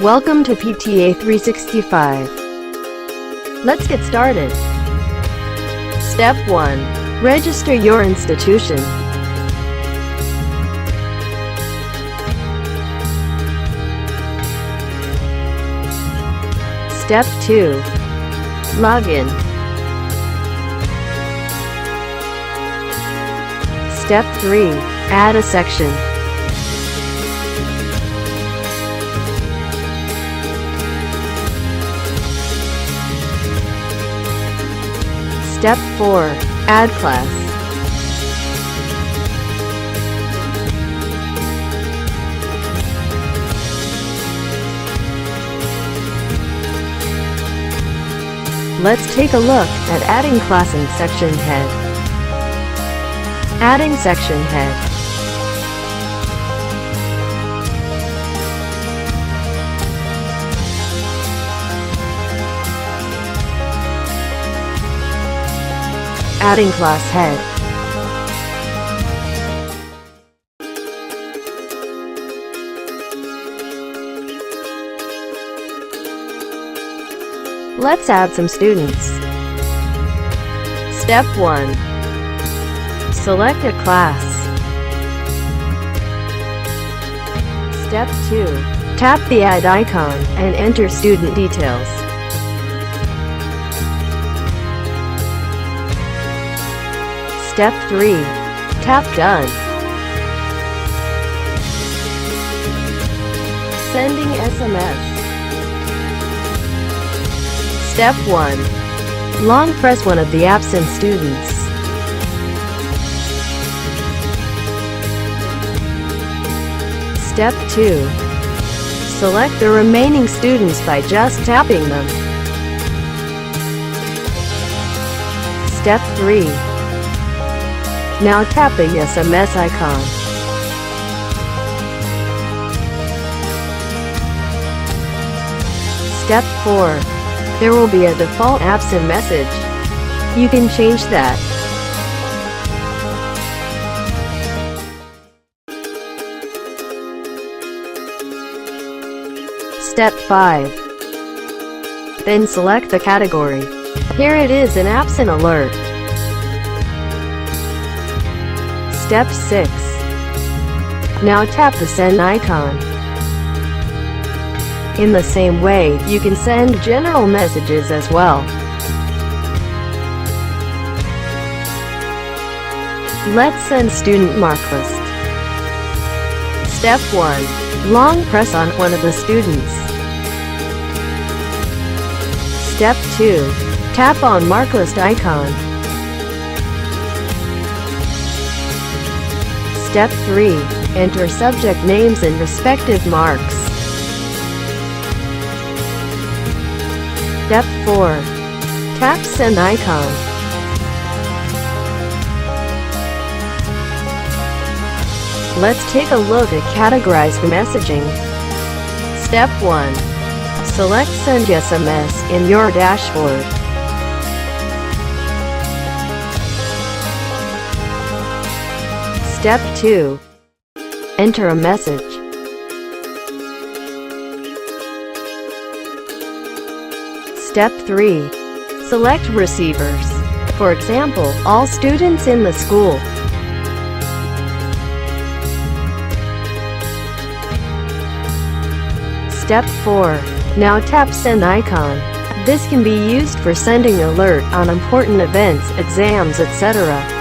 Welcome to PTA365. Let's get started. Step 1. Register your institution. Step 2. Login. Step 3. Add a section. Step 4. Add class. Let's take a look at adding class and section head. Adding section head. Adding class head. Let's add some students. Step 1. Select a class. Step 2. Tap the Add icon and enter student details. Step 3. Tap Done. Sending SMS. Step 1. Long press one of the absent students. Step 2. Select the remaining students by just tapping them. Step 3. Now tap the SMS icon. Step 4. There will be a default absent message. You can change that. Step 5. Then select the category. Here it is, an absent alert. Step 6. Now tap the send icon. In the same way, you can send general messages as well. Let's send student mark list. Step 1. Long press on one of the students. Step 2. Tap on mark list icon. Step 3. Enter subject names and respective marks. Step 4. Tap Send icon. Let's take a look at categorized messaging. Step 1. Select Send SMS in your dashboard. Step 2. Enter a message. Step 3. Select receivers. For example, all students in the school. Step 4. Now tap Send icon. This can be used for sending alert on important events, exams, etc.